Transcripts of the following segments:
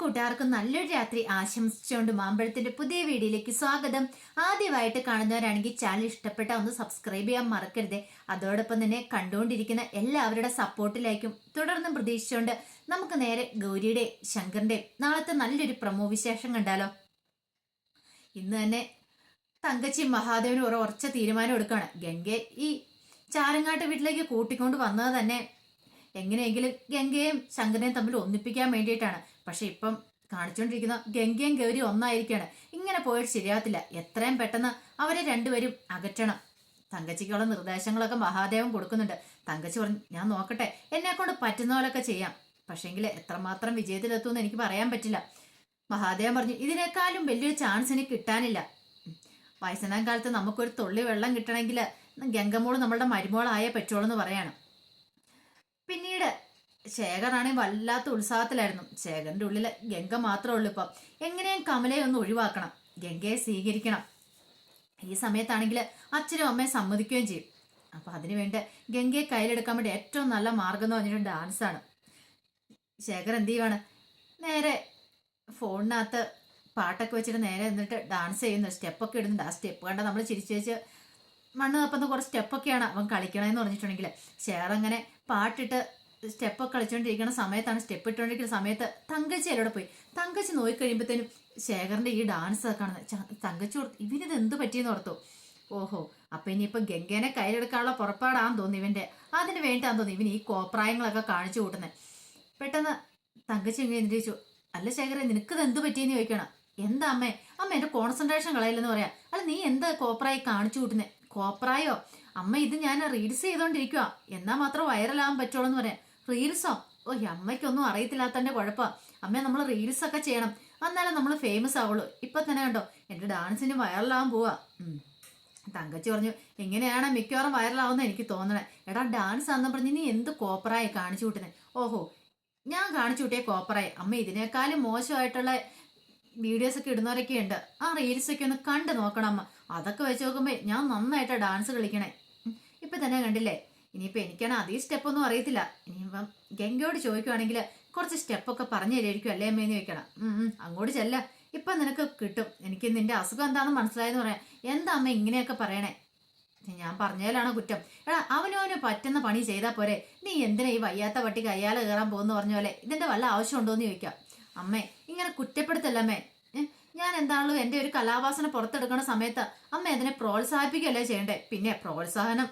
കൂട്ടുകാർക്കും നല്ലൊരു രാത്രി ആശംസിച്ചുകൊണ്ട് മാമ്പഴത്തിന്റെ പുതിയ വീഡിയോയിലേക്ക് സ്വാഗതം. ആദ്യമായിട്ട് കാണുന്നവരാണെങ്കിൽ ചാനൽ ഇഷ്ടപ്പെട്ട ഒന്ന് സബ്സ്ക്രൈബ് ചെയ്യാൻ മറക്കരുത്. അതോടൊപ്പം തന്നെ കണ്ടുകൊണ്ടിരിക്കുന്ന എല്ലാവരുടെ സപ്പോർട്ടിലേക്കും തുടർന്നും പ്രതീക്ഷിച്ചുകൊണ്ട് നമുക്ക് നേരെ ഗൗരിയുടെ ശങ്കറിന്റെ നാളത്തെ നല്ലൊരു പ്രമോ വിശേഷം കണ്ടാലോ. ഇന്ന് തന്നെ തങ്കച്ചി മഹാദേവനും ഒരു ഉറച്ച തീരുമാനം എടുക്കുകയാണ്. ഗംഗയെ ഈ ചാരങ്ങാട്ട് വീട്ടിലേക്ക് കൂട്ടിക്കൊണ്ട് വന്നത് തന്നെ എങ്ങനെയെങ്കിലും ഗംഗയും ശങ്കരനെയും തമ്മിൽ ഒന്നിപ്പിക്കാൻ വേണ്ടിയിട്ടാണ്. പക്ഷെ ഇപ്പം കാണിച്ചുകൊണ്ടിരിക്കുന്ന ഗംഗയും ഗൗരി ഒന്നായിരിക്കാണ്. ഇങ്ങനെ പോയിട്ട് ശരിയാകത്തില്ല. എത്രയും പെട്ടെന്ന് അവരെ രണ്ടുപേരും അകറ്റണം. തങ്കച്ചിക്കുള്ള നിർദ്ദേശങ്ങളൊക്കെ മഹാദേവൻ കൊടുക്കുന്നുണ്ട്. തങ്കച്ചി പറഞ്ഞു, ഞാൻ നോക്കട്ടെ, എന്നെ കൊണ്ട് പറ്റുന്ന പോലൊക്കെ ചെയ്യാം. പക്ഷേങ്കിൽ എത്രമാത്രം വിജയത്തിലെത്തുമെന്ന് എനിക്ക് പറയാൻ പറ്റില്ല. മഹാദേവൻ പറഞ്ഞു, ഇതിനേക്കാളും വലിയൊരു ചാൻസ് എനിക്ക് കിട്ടാനില്ല. വയസ്സനാം കാലത്ത് നമുക്കൊരു തുള്ളി വെള്ളം കിട്ടണമെങ്കിൽ ഗംഗമോള് നമ്മളുടെ മരുമോളായേ പറ്റുള്ളൂ പറയാണ്. പിന്നീട് ശേഖറാണെങ്കിൽ വല്ലാത്ത ഉത്സാഹത്തിലായിരുന്നു. ശേഖറിന്റെ ഉള്ളില് ഗംഗ മാത്രമേ ഉള്ളൂ. ഇപ്പം എങ്ങനെയും കമലയെ ഒന്ന് ഒഴിവാക്കണം, ഗംഗയെ സ്വീകരിക്കണം. ഈ സമയത്താണെങ്കിൽ അച്ഛനും അമ്മയും സമ്മതിക്കുകയും ചെയ്യും. അപ്പൊ അതിനുവേണ്ടി ഗംഗയെ കയ്യിലെടുക്കാൻ വേണ്ടി ഏറ്റവും നല്ല മാർഗം എന്ന് പറഞ്ഞിട്ട് ഡാൻസാണ്. ശേഖർ എന്ത് ചെയ്യുവാണ്, നേരെ ഫോണിനകത്ത് പാട്ടൊക്കെ വെച്ചിട്ട് നേരെ നിന്നിട്ട് ഡാൻസ് ചെയ്യുന്നു. സ്റ്റെപ്പൊക്കെ ഇടുന്നുണ്ട്. ആ സ്റ്റെപ്പ് കണ്ട നമ്മൾ ചിരിച്ചു വെച്ച് മണ്ണ് തപ്പുന്ന കുറച്ച് സ്റ്റെപ്പൊക്കെയാണ് അവൻ കളിക്കണമെന്ന് പറഞ്ഞിട്ടുണ്ടെങ്കിൽ, ഷെയർ അങ്ങനെ പാട്ടിട്ട് സ്റ്റെപ്പൊക്കെ കളിച്ചുകൊണ്ടിരിക്കുന്ന സമയത്താണ്, സ്റ്റെപ്പ് ഇട്ടുകൊണ്ടിരിക്കുന്ന സമയത്ത് തങ്കച്ചി അതിലൂടെ പോയി. തങ്കച്ചി നോക്കിക്കഴിയുമ്പോഴത്തേനും ശേഖറിന്റെ ഈ ഡാൻസ് കാണുന്നത്. തങ്കച്ചി ഇവനിത് എന്ത് പറ്റിയെന്ന് ഓർത്തു. ഓഹോ, അപ്പൊ ഇനിയിപ്പൊ ഗംഗേനെ കയ്യിലെടുക്കാനുള്ള പുറപ്പാടാന്ന് തോന്നി ഇവന്റെ. അതിന് വേണ്ടിയാന്ന് തോന്നി ഇവൻ ഈ കോപ്രായങ്ങളൊക്കെ കാണിച്ചു കൂട്ടുന്നത്. പെട്ടെന്ന് തങ്കച്ചി ഇങ്ങനെ എഴുന്നേച്ചു, അല്ല ശേഖരൻ, നിനക്കിത് എന്ത് പറ്റിയെന്ന് ചോദിക്കണം. എന്താ അമ്മ എന്റെ കോൺസെൻട്രേഷൻ കളയില്ലെന്ന് പറയാം. അല്ല നീ എന്താ കോപ്രായി കാണിച്ചു കൂട്ടുന്നേ? കോപ്രായോ അമ്മ, ഇത് ഞാൻ റീൽസ് ചെയ്തോണ്ടിരിക്കുക, എന്നാ മാത്രം വൈറലാകാൻ പറ്റുള്ളൂ എന്ന് പറയാം. റീൽസോ? ഓ, അമ്മയ്ക്കൊന്നും അറിയത്തില്ലാത്തതിന്റെ കുഴപ്പ. അമ്മ നമ്മൾ റീൽസ് ഒക്കെ ചെയ്യണം, എന്നാലും നമ്മൾ ഫേമസ് ആവുള്ളൂ. ഇപ്പൊ തന്നെ കണ്ടോ എന്റെ ഡാൻസിന് വൈറലാകാൻ പോവാ. തങ്കച്ചി പറഞ്ഞു, എങ്ങനെയാണ് മിക്കവാറും വൈറലാവുന്ന എനിക്ക് തോന്നണേ. എടാ ഡാൻസ് ആണെന്ന് പറഞ്ഞ് നീ എന്ത് കോപ്പറായി കാണിച്ചു കൂട്ടുന്നേ? ഓഹോ, ഞാൻ കാണിച്ചു കൂട്ടിയ കോപ്പറായി. അമ്മ ഇതിനേക്കാളും മോശമായിട്ടുള്ള വീഡിയോസ് ഒക്കെ ഇടുന്നവരൊക്കെ ഉണ്ട്. ആ റീൽസ് ഒക്കെ ഒന്ന് കണ്ടു നോക്കണം അമ്മ. അതൊക്കെ വെച്ച് നോക്കുമ്പോ ഞാൻ നന്നായിട്ട് ഡാൻസ് കളിക്കണേ. ഇപ്പൊ തന്നെ കണ്ടില്ലേ. ഇനിയിപ്പൊ എനിക്കാണ് അതേ സ്റ്റെപ്പൊന്നും അറിയത്തില്ല. ഇനിയിപ്പം ഗംഗയോട് ചോദിക്കുവാണെങ്കിൽ കുറച്ച് സ്റ്റെപ്പൊക്കെ പറഞ്ഞു തരായിരിക്കും അല്ലേ അമ്മേന്ന് ചോദിക്കണം. അങ്ങോട്ട് ചെല്ല, ഇപ്പൊ നിനക്ക് കിട്ടും. എനിക്ക് നിന്റെ അസുഖം എന്താണെന്ന് മനസ്സിലായെന്ന് പറയാം. എന്താ അമ്മ ഇങ്ങനെയൊക്കെ പറയണേ? ഞാൻ പറഞ്ഞാലാണോ കുറ്റം? എടാ അവനവന് പറ്റുന്ന പണി ചെയ്താൽ പോരെ. നീ എന്തിനാ ഈ വയ്യാത്ത പട്ടി കയ്യാലെ കയറാൻ പോകുന്ന പറഞ്ഞ പോലെ ഇതിന്റെ വല്ല ആവശ്യമുണ്ടോന്ന് ചോദിക്കാം. അമ്മേ ഇങ്ങനെ കുറ്റപ്പെടുത്തല്ലമ്മേ. ഞാൻ എന്താണല്ലോ എന്റെ ഒരു കലാവാസന പുറത്തെടുക്കുന്ന സമയത്ത് അമ്മ അതിനെ പ്രോത്സാഹിപ്പിക്കുകയല്ലേ ചെയ്യണ്ടേ? പിന്നെ പ്രോത്സാഹനം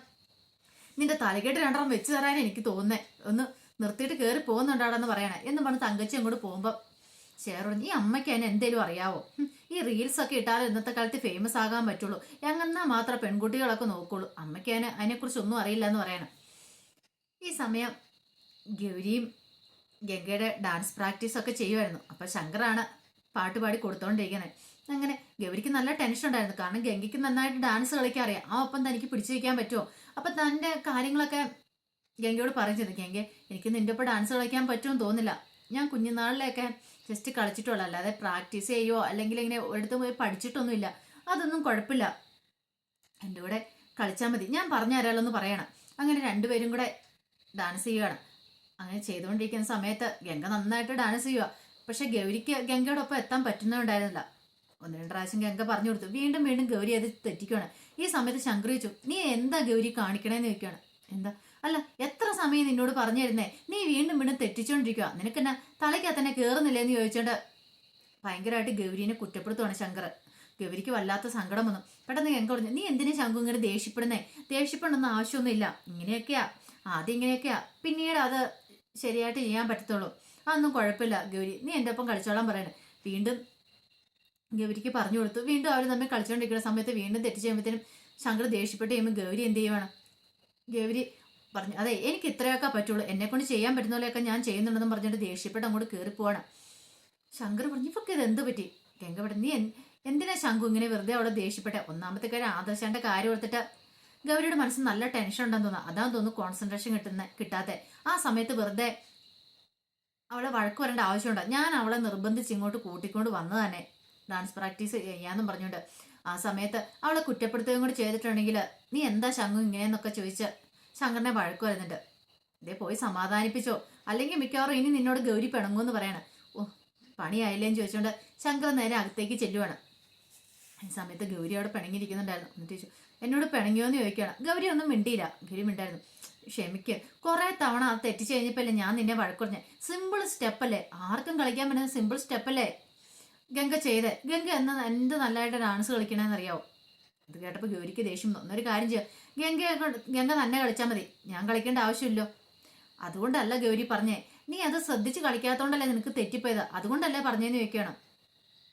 നിന്റെ തലകെട്ട് രണ്ടെണ്ണം വെച്ച് തരാൻ എനിക്ക് തോന്നുന്നേ. ഒന്ന് നിർത്തിയിട്ട് കയറി പോകുന്നുണ്ടാടെന്ന് പറയണേ എന്ന് പറഞ്ഞ് തങ്കച്ചി അങ്ങോട്ട് പോകുമ്പോ ഷെയർ പറഞ്ഞു, ഈ അമ്മയ്ക്ക് അതിന് എന്തേലും അറിയാവോ? ഈ റീൽസ് ഒക്കെ ഇട്ടാലും ഇന്നത്തെ കാലത്ത് ഫേമസ് ആകാൻ പറ്റുള്ളൂ, എങ്ങനെ മാത്രം പെൺകുട്ടികളൊക്കെ നോക്കുള്ളൂ. അമ്മയ്ക്ക് അതിനെക്കുറിച്ച് ഒന്നും അറിയില്ല എന്ന് പറയണം. ഈ സമയം ഗൗരിയും ഗംഗയുടെ ഡാൻസ് പ്രാക്ടീസ് ഒക്കെ ചെയ്യുമായിരുന്നു. അപ്പൊ ശങ്കറാണ് പാട്ട് പാടി കൊടുത്തോണ്ടിരിക്കുന്നത്. അങ്ങനെ ഗൗരിക്ക് നല്ല ടെൻഷൻ ഉണ്ടായിരുന്നു. കാരണം ഗംഗയ്ക്ക് നന്നായിട്ട് ഡാൻസ് കളിക്കാൻ അറിയാം. ആ ഒപ്പം തനിക്ക് പിടിച്ചു വയ്ക്കാൻ പറ്റുമോ? അപ്പൊ തന്റെ കാര്യങ്ങളൊക്കെ ഗംഗയോട് പറഞ്ഞത്, ഗംഗ എനിക്ക് നിന്റെ ഒപ്പം ഡാൻസ് കളിക്കാൻ പറ്റുമെന്ന് തോന്നില്ല. ഞാൻ കുഞ്ഞുനാളിലൊക്കെ ജസ്റ്റ് കളിച്ചിട്ടുള്ളൂ, അല്ലാതെ പ്രാക്ടീസ് ചെയ്യുവോ അല്ലെങ്കിൽ ഇങ്ങനെ ഒരിടത്ത് പോയി പഠിച്ചിട്ടൊന്നുമില്ല. അതൊന്നും കുഴപ്പമില്ല, എൻ്റെ കൂടെ കളിച്ചാൽ മതി, ഞാൻ പറഞ്ഞു തരാമല്ലോ പറയണം. അങ്ങനെ രണ്ടുപേരും കൂടെ ഡാൻസ് ചെയ്യുകയാണ്. അങ്ങനെ ചെയ്തുകൊണ്ടിരിക്കുന്ന സമയത്ത് ഗംഗ നന്നായിട്ട് ഡാൻസ് ചെയ്യുക. പക്ഷെ ഗൗരിക്ക് ഗംഗയോടൊപ്പം എത്താൻ പറ്റുന്നുണ്ടായിരുന്നില്ല. ഒന്ന് രണ്ട് പ്രാവശ്യം ഗംഗ പറഞ്ഞു കൊടുത്തു. വീണ്ടും വീണ്ടും ഗൗരി അത് തെറ്റിക്കുകയാണ്. ഈ സമയത്ത് ശങ്കർ ചോദിച്ചു, നീ എന്താ ഗൗരി കാണിക്കണേന്ന് ചോദിക്കുകയാണ്. എന്താ? അല്ല എത്ര സമയം നിന്നോട് പറഞ്ഞു തരുന്നേ, നീ വീണ്ടും വീണ്ടും തെറ്റിച്ചോണ്ടിരിക്കുക, നിനക്കെന്നാ തലയ്ക്കകത്ത് തന്നെ കയറുന്നില്ലേന്ന് ചോദിച്ചോണ്ട് ഭയങ്കരമായിട്ട് ഗൗരീനെ കുറ്റപ്പെടുത്തുവാണ് ശങ്കർ. ഗൗരിക്ക് വല്ലാത്ത സങ്കടം വന്നു. പെട്ടെന്ന് ഗംഗ പറഞ്ഞു, നീ എന്തിനാ ശങ്കു ഇങ്ങനെ ദേഷ്യപ്പെടുന്നേ? ദേഷ്യപ്പെടണമെന്ന് ആവശ്യമൊന്നുമില്ല. ഇങ്ങനെയൊക്കെയാ, ആദ്യം ഇങ്ങനെയൊക്കെയാ, പിന്നീട് അത് ശരിയായിട്ട് ചെയ്യാൻ പറ്റത്തുള്ളൂ. അതൊന്നും കുഴപ്പമില്ല ഗൗരി, നീ എൻ്റെ ഒപ്പം കളിച്ചോളാൻ പറയണേ. വീണ്ടും ഗൗരിക്ക് പറഞ്ഞു കൊടുത്തു. വീണ്ടും അവർ തമ്മിൽ കളിച്ചുകൊണ്ടിരിക്കുന്ന സമയത്ത് വീണ്ടും തെറ്റി ചെയ്യുമ്പോഴത്തേനും ശങ്കർ ദേഷ്യപ്പെട്ട് കഴിയുമ്പോൾ ഗൗരി എന്ത് ചെയ്യുവാണ്, ഗൗരി പറഞ്ഞു, അതെ എനിക്ക് ഇത്രയൊക്കെ പറ്റുള്ളൂ, എന്നെ കൊണ്ട് ചെയ്യാൻ പറ്റുന്ന പോലെയൊക്കെ ഞാൻ ചെയ്യുന്നുണ്ടെന്ന് പറഞ്ഞിട്ട് ദേഷ്യപ്പെട്ട് അങ്ങോട്ട് കയറിപ്പോവാണ്. ശങ്കർ പറഞ്ഞു, ഇവർക്ക് ഇത് എന്ത് പറ്റി? ഗംഗ പറഞ്ഞു, നീ എന്തിനാ ശങ്കു ഇങ്ങനെ വെറുതെ അവിടെ ദേഷ്യപ്പെട്ടെ? ഒന്നാമത്തെ കാര്യം ആദർശന്റെ കാര്യം ഓർത്തിട്ട് ഗൗരിയുടെ മനസ്സിൽ നല്ല ടെൻഷൻ ഉണ്ടെന്ന് തോന്നുന്നു. അതാന്ന് തോന്നുന്നു കോൺസെൻട്രേഷൻ കിട്ടാത്ത. ആ സമയത്ത് വെറുതെ അവളെ വഴക്ക് വരേണ്ട ആവശ്യമുണ്ടോ? ഞാൻ അവളെ നിർബന്ധിച്ച് ഇങ്ങോട്ട് കൂട്ടിക്കൊണ്ട് വന്നു തന്നെ ഡാൻസ് പ്രാക്ടീസ് ചെയ്യാന്നും പറഞ്ഞുകൊണ്ട്. ആ സമയത്ത് അവളെ കുറ്റപ്പെടുത്തുകയും കൂടി ചെയ്തിട്ടുണ്ടെങ്കിൽ നീ എന്താ ശങ്കു ഇങ്ങനെയെന്നൊക്കെ ചോദിച്ച് ശങ്കറിനെ വഴക്ക് വരുന്നുണ്ട്. ഇതേ പോയി സമാധാനിപ്പിച്ചോ, അല്ലെങ്കിൽ മിക്കവാറും ഇനി നിന്നോട് ഗൗരി പിണങ്ങുമെന്ന് പറയണം. ഓ പണിയായില്ലേന്ന് ചോദിച്ചുകൊണ്ട് ശങ്കർ നേരെ അകത്തേക്ക് ചെല്ലുവാണ്. ഈ സമയത്ത് ഗൗരി അവിടെ പിണങ്ങിയിരിക്കുന്നുണ്ടായിരുന്നു. എന്നിട്ട് ചോദിച്ചു, എന്നോട് പിണങ്ങിയോന്ന് ചോദിക്കുകയാണ്. ഗൗരി ഒന്നും മിണ്ടിയില്ല. ഗൗരി മിണ്ടായിരുന്നു. ക്ഷമിക്ക്, കുറെ തവണ അത് തെറ്റിച്ച് കഴിഞ്ഞപ്പല്ലേ ഞാൻ നിന്നെ വഴക്കുറഞ്ഞേ. സിമ്പിൾ സ്റ്റെപ്പല്ലേ, ആർക്കും കളിക്കാൻ പറ്റുന്ന സിമ്പിൾ സ്റ്റെപ്പല്ലേ ഗംഗ ചെയ്തേ. ഗംഗ എന്ത് നല്ലതായിട്ട് ഡാൻസ് കളിക്കണമെന്ന് അറിയാവോ? ഇത് കേട്ടപ്പോൾ ഗൗരിക്ക് ദേഷ്യം തോന്നുന്നു. ഒരു കാര്യം ചെയ്യാം, ഗംഗ തന്നെ കളിച്ചാൽ മതി, ഞാൻ കളിക്കേണ്ട ആവശ്യമില്ലോ. അതുകൊണ്ടല്ല ഗൗരി പറഞ്ഞേ, നീ അത് ശ്രദ്ധിച്ച് കളിക്കാത്തോണ്ടല്ലേ നിനക്ക് തെറ്റിപ്പോയത്, അതുകൊണ്ടല്ലേ പറഞ്ഞേന്ന് ചോദിക്കണം.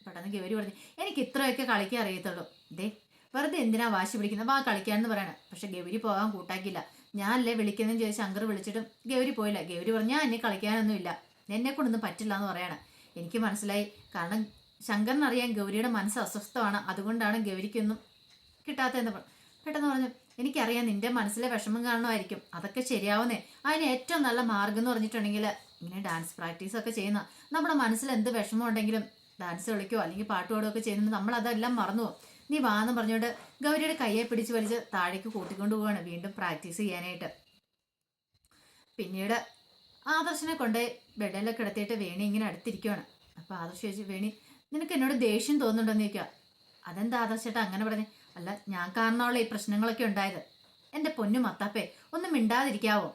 പെട്ടെന്ന് ഗൗരി പറഞ്ഞു, എനിക്ക് ഇത്രയൊക്കെ കളിക്കാൻ അറിയത്തുള്ളൂ. ദേ വെറുതെ എന്തിനാ വാശി പിടിക്കുന്നത്, വാ കളിക്കാനെന്ന് പറയണം. പക്ഷെ ഗൗരി പോകാൻ കൂട്ടാക്കില്ല. ഞാനല്ലേ വിളിക്കുന്നതെന്ന് ചോദിച്ച് ശങ്കർ വിളിച്ചിട്ടും ഗൗരി പോയില്ല. ഗൗരി പറഞ്ഞു, ഞാൻ എന്നെ കളിക്കാനൊന്നുമില്ല, എന്നെ കൊണ്ടൊന്നും പറ്റില്ല എന്ന് പറയണം. എനിക്ക് മനസ്സിലായി. കാരണം ശങ്കറിനറിയാൻ ഗൗരിയുടെ മനസ്സ് അസ്വസ്ഥമാണ്, അതുകൊണ്ടാണ് ഗൗരിക്കൊന്നും കിട്ടാത്തതെന്ന് പെട്ടെന്ന് പറഞ്ഞു. എനിക്കറിയാം നിന്റെ മനസ്സിലെ വിഷമം കാണുമായിരിക്കും, അതൊക്കെ ശരിയാവുന്നേ. അതിന് ഏറ്റവും നല്ല മാർഗം എന്ന് പറഞ്ഞിട്ടുണ്ടെങ്കിൽ ഇങ്ങനെ ഡാൻസ് പ്രാക്ടീസ് ഒക്കെ ചെയ്യുന്ന, നമ്മുടെ മനസ്സിൽ എന്ത് വിഷമം ഉണ്ടെങ്കിലും ഡാൻസ് കളിക്കുകയോ അല്ലെങ്കിൽ പാട്ട് പാടുകയോ ഒക്കെ ചെയ്യുന്നുണ്ട്, നമ്മൾ അതെല്ലാം മറന്നു പോകും. നീ വാന്ന് പറഞ്ഞുകൊണ്ട് ഗൗരിയുടെ കയ്യെ പിടിച്ച് വലിച്ച് താഴേക്ക് കൂട്ടിക്കൊണ്ടു പോവാണ് വീണ്ടും പ്രാക്ടീസ് ചെയ്യാനായിട്ട്. പിന്നീട് ആദർശനെ കൊണ്ട് ബെഡിലൊക്കെ കിടത്തിയിട്ട് വേണി ഇങ്ങനെ അടുത്തിരിക്കുവാണ്. അപ്പൊ ആദർശ് ചോദിച്ചു, വേണി നിനക്ക് എന്നോട് ദേഷ്യം തോന്നുന്നുണ്ടെന്ന് ചോദിക്കുക. അതെന്താ ആദർശേട്ടാ അങ്ങനെ പറഞ്ഞേ? അല്ല, ഞാൻ കാരണമുള്ള ഈ പ്രശ്നങ്ങളൊക്കെ ഉണ്ടായത്. എൻ്റെ പൊന്നു മത്താപ്പേ, ഒന്നും മിണ്ടാതിരിക്കാവോ?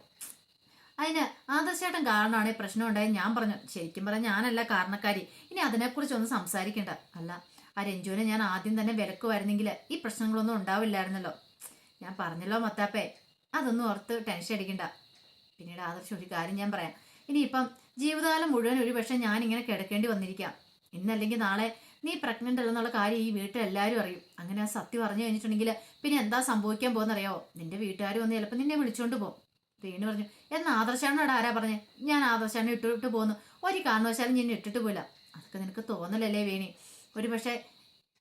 അതിന് ആദർശേട്ടൻ കാരണമാണ് ഈ പ്രശ്നം ഉണ്ടായത്. ഞാൻ പറഞ്ഞു, ശരിക്കും പറഞ്ഞാൽ ഞാനല്ല കാരണക്കാരി, ഇനി അതിനെക്കുറിച്ച് ഒന്നും സംസാരിക്കണ്ട. അല്ല, ആ രഞ്ജുവിനെ ഞാൻ ആദ്യം തന്നെ വിലക്കുമായിരുന്നെങ്കിൽ ഈ പ്രശ്നങ്ങളൊന്നും ഉണ്ടാവില്ലായിരുന്നല്ലോ. ഞാൻ പറഞ്ഞല്ലോ മത്താപ്പേ, അതൊന്നും ഓർത്ത് ടെൻഷൻ അടിക്കണ്ട. പിന്നീട് ആദർശം, ഒരു കാര്യം ഞാൻ പറയാം, ഇനിയിപ്പം ജീവിതകാലം മുഴുവൻ ഒരു പക്ഷേ ഞാനിങ്ങനെ കിടക്കേണ്ടി വന്നിരിക്കാം. ഇന്നല്ലെങ്കിൽ നാളെ നീ പ്രഗ്നന്റ് അല്ലെന്നുള്ള കാര്യം ഈ വീട്ടിൽ എല്ലാവരും അറിയും. അങ്ങനെ ആ സത്യം അറിഞ്ഞു കഴിഞ്ഞിട്ടുണ്ടെങ്കിൽ പിന്നെ എന്താ സംഭവിക്കാൻ പോകുന്നറിയാവോ? നിന്റെ വീട്ടുകാർ വന്ന് ചിലപ്പോൾ നിന്നെ വിളിച്ചോണ്ട് പോകും. വേണു പറഞ്ഞു, എന്നാ ആദർശാനോട് ആരാ പറഞ്ഞേ ഞാൻ ആദർശാനെ ഇട്ടിട്ട് പോകുന്നു? ഒരു കാരണവശാലും ഞാൻ ഇട്ടിട്ട് പോയില്ല. അതൊക്കെ നിനക്ക് തോന്നലല്ലേ വേണി? ഒരു പക്ഷേ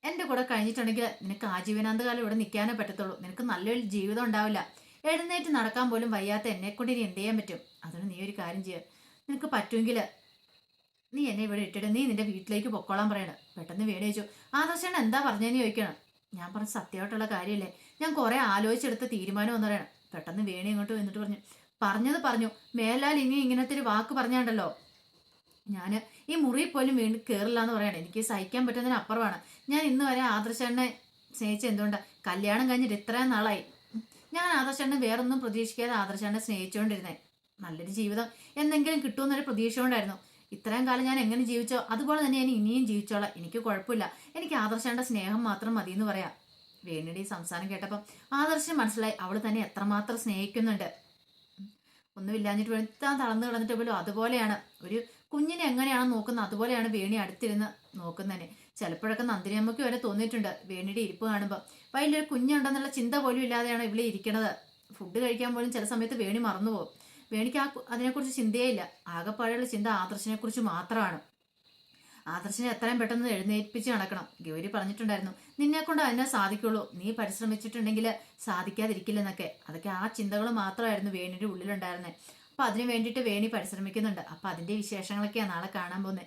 എൻ്റെ കൂടെ കഴിഞ്ഞിട്ടുണ്ടെങ്കിൽ നിനക്ക് ആജീവനാന്തകാലം ഇവിടെ നിൽക്കാനേ പറ്റത്തുള്ളൂ. നിനക്ക് നല്ലൊരു ജീവിതം ഉണ്ടാവില്ല. എഴുന്നേറ്റ് നടക്കാൻ പോലും വയ്യാത്ത എന്നെക്കൊണ്ട് ഇനി എന്ത് ചെയ്യാൻ പറ്റും? അതുകൊണ്ട് നീ ഒരു കാര്യം ചെയ്യുക, നിനക്ക് പറ്റുമെങ്കിൽ നീ എന്നെ ഇവിടെ ഇട്ടിട്ട് നീ നിന്റെ വീട്ടിലേക്ക് പൊക്കോളാൻ പറയണം. പെട്ടെന്ന് വേണു ചോദിച്ചു, ആദർശൻ എന്താ പറഞ്ഞതെന്ന് ചോദിക്കണം. ഞാൻ പറഞ്ഞ സത്യമായിട്ടുള്ള കാര്യമല്ലേ, ഞാൻ കുറെ ആലോചിച്ചെടുത്ത തീരുമാനം എന്ന് പറയണം. പെട്ടെന്ന് വേണു ഇങ്ങോട്ട് വന്നിട്ട് പറഞ്ഞു, പറഞ്ഞത് പറഞ്ഞു, മേലാൽ ഇനി ഇങ്ങനത്തെ ഒരു വാക്ക് പറഞ്ഞാണ്ടല്ലോ ഞാൻ ഈ മുറിയിൽ പോലും വീണ്ടും കയറില്ല എന്ന് പറയണം. എനിക്ക് സഹിക്കാൻ പറ്റുന്നതിന് അപ്പുറമാണ്. ഞാൻ ഇന്ന് വരെ ആദർശനെ സ്നേഹിച്ച എന്തുകൊണ്ടാണ്? കല്യാണം കഴിഞ്ഞിട്ട് ഇത്രയും നാളായി ഞാൻ ആദർശനെ വേറൊന്നും പ്രതീക്ഷിക്കാതെ ആദർശനെ സ്നേഹിച്ചുകൊണ്ടിരുന്നേ. നല്ലൊരു ജീവിതം എന്തെങ്കിലും കിട്ടുമെന്നൊരു പ്രതീക്ഷ കൊണ്ടായിരുന്നു. ഇത്രയും കാലം ഞാൻ എങ്ങനെ ജീവിച്ചോ അതുപോലെ തന്നെ ഞാൻ ഇനിയും ജീവിച്ചോളാം, എനിക്ക് കുഴപ്പമില്ല. എനിക്ക് ആദർശന്റെ സ്നേഹം മാത്രം മതി എന്ന് പറയാം. വേണിയുടെ ഈ സംസാരം കേട്ടപ്പം ആദർശന് മനസ്സിലായി അവള് തന്നെ എത്രമാത്രം സ്നേഹിക്കുന്നുണ്ട്. ഒന്നുമില്ലാഞ്ഞിട്ട് വേണ്ടി താൻ തളർന്നു കിടന്നിട്ട് പോലും അതുപോലെയാണ് ഒരു കുഞ്ഞിനെ എങ്ങനെയാണ് നോക്കുന്നത് അതുപോലെയാണ് വേണി അടുത്തിരുന്ന് നോക്കുന്നതിന്. ചിലപ്പോഴൊക്കെ നന്ദിനി അമ്മയ്ക്ക് വരെ തോന്നിയിട്ടുണ്ട് വേണിയുടെ ഇരിപ്പ് കാണുമ്പോൾ വലിയൊരു കുഞ്ഞുണ്ടെന്നുള്ള ചിന്ത പോലും ഇല്ലാതെയാണ് ഇവിടെ ഇരിക്കണത്. ഫുഡ് കഴിക്കാൻ പോലും ചില സമയത്ത് വേണി മറന്നുപോകും. വേണിക്ക് അതിനെക്കുറിച്ച് ചിന്തയേ ഇല്ല. ആകെപ്പാടെയുള്ള ചിന്ത ആദർശനെ കുറിച്ച് മാത്രമാണ്. ആദർശനെ എത്രയും പെട്ടെന്ന് എഴുന്നേൽപ്പിച്ച് നടക്കണം. ഗൗരി പറഞ്ഞിട്ടുണ്ടായിരുന്നു, നിന്നെ കൊണ്ട് അതിനെ സാധിക്കുള്ളൂ, നീ പരിശ്രമിച്ചിട്ടുണ്ടെങ്കിൽ സാധിക്കാതിരിക്കില്ലെന്നൊക്കെ. അതൊക്കെ ആ ചിന്തകൾ മാത്രമായിരുന്നു വേണിയുടെ ഉള്ളിലുണ്ടായിരുന്നത്. അപ്പൊ അതിനു വേണ്ടിയിട്ട് വേണി പരിശ്രമിക്കുന്നുണ്ട്. അപ്പൊ അതിന്റെ വിശേഷങ്ങളൊക്കെയാണ് നാളെ കാണാൻ പോകുന്നത്.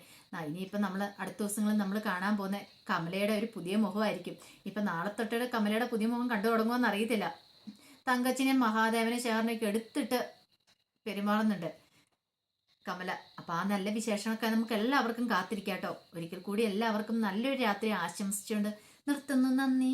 ഇനിയിപ്പൊ നമ്മൾ അടുത്ത ദിവസങ്ങളിൽ നമ്മൾ കാണാൻ പോകുന്ന കമലയുടെ ഒരു പുതിയ മുഖമായിരിക്കും. ഇപ്പൊ നാളെ തൊട്ട് കമലയുടെ പുതിയ മുഖം കണ്ടു തുടങ്ങുമെന്ന് അറിയത്തില്ല. തങ്കച്ചിനെയും മഹാദേവനെ ചേർന്നൊക്കെ എടുത്തിട്ട് പെരുമാറുന്നുണ്ട് കമല. അപ്പൊ ആ നല്ല വിശേഷമൊക്കെ നമുക്ക് എല്ലാവർക്കും കാത്തിരിക്കാട്ടോ. ഒരിക്കൽ കൂടി എല്ലാവർക്കും നല്ലൊരു രാത്രി ആശംസിച്ചുകൊണ്ട് നിർത്തുന്നു. നന്ദി.